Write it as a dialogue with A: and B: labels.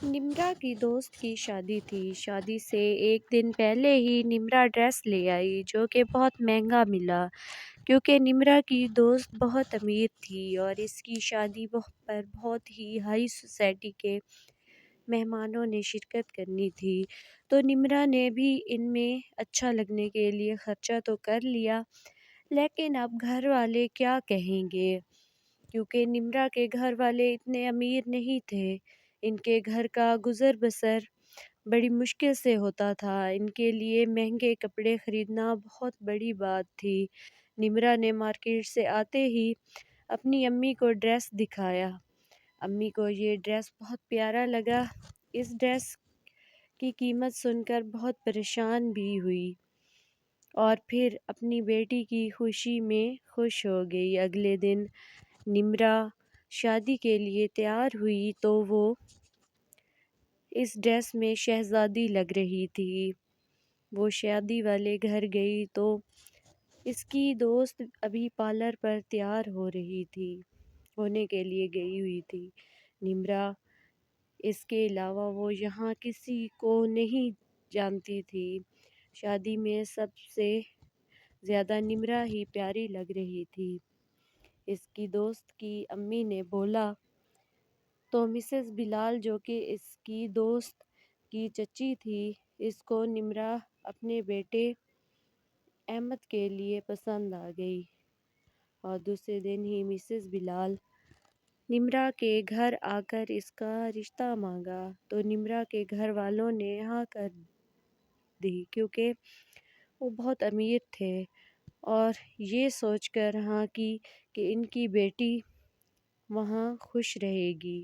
A: نمرا کی دوست کی شادی تھی۔ شادی سے ایک دن پہلے ہی نمرا ڈریس لے آئی جو کہ بہت مہنگا ملا، کیونکہ نمرا کی دوست بہت امیر تھی اور اس کی شادی پر بہت ہی ہائی سوسائٹی کے مہمانوں نے شرکت کرنی تھی، تو نمرا نے بھی ان میں اچھا لگنے کے لیے خرچہ تو کر لیا، لیکن اب گھر والے کیا کہیں گے، کیونکہ نمرا کے گھر والے اتنے امیر نہیں تھے۔ ان کے گھر کا گزر بسر بڑی مشکل سے ہوتا تھا، ان کے لیے مہنگے کپڑے خریدنا بہت بڑی بات تھی۔ نمرا نے مارکیٹ سے آتے ہی اپنی امی کو ڈریس دکھایا۔ امی کو یہ ڈریس بہت پیارا لگا۔ اس ڈریس کی قیمت سن کر بہت پریشان بھی ہوئی اور پھر اپنی بیٹی کی خوشی میں خوش ہو گئی۔ اگلے دن نمرا شادی کے لیے تیار ہوئی تو وہ اس ڈریس میں شہزادی لگ رہی تھی۔ وہ شادی والے گھر گئی تو اس کی دوست ابھی پارلر پر تیار ہونے کے لیے گئی ہوئی تھی۔ نمرا اس کے علاوہ وہ یہاں کسی کو نہیں جانتی تھی۔ شادی میں سب سے زیادہ نمرا ہی پیاری لگ رہی تھی۔ اس کی دوست کی امی نے بولا تو مسز بلال جو کہ اس کی دوست کی چچی تھی، اس کو نمرا اپنے بیٹے احمد کے لیے پسند آ گئی اور دوسرے دن ہی مسز بلال نمرا کے گھر آ کر اس کا رشتہ مانگا تو نمرا کے گھر والوں نے ہاں کر دی، کیونکہ وہ بہت امیر تھے اور یہ سوچ کر ہاں کی کہ ان کی بیٹی وہاں خوش رہے گی۔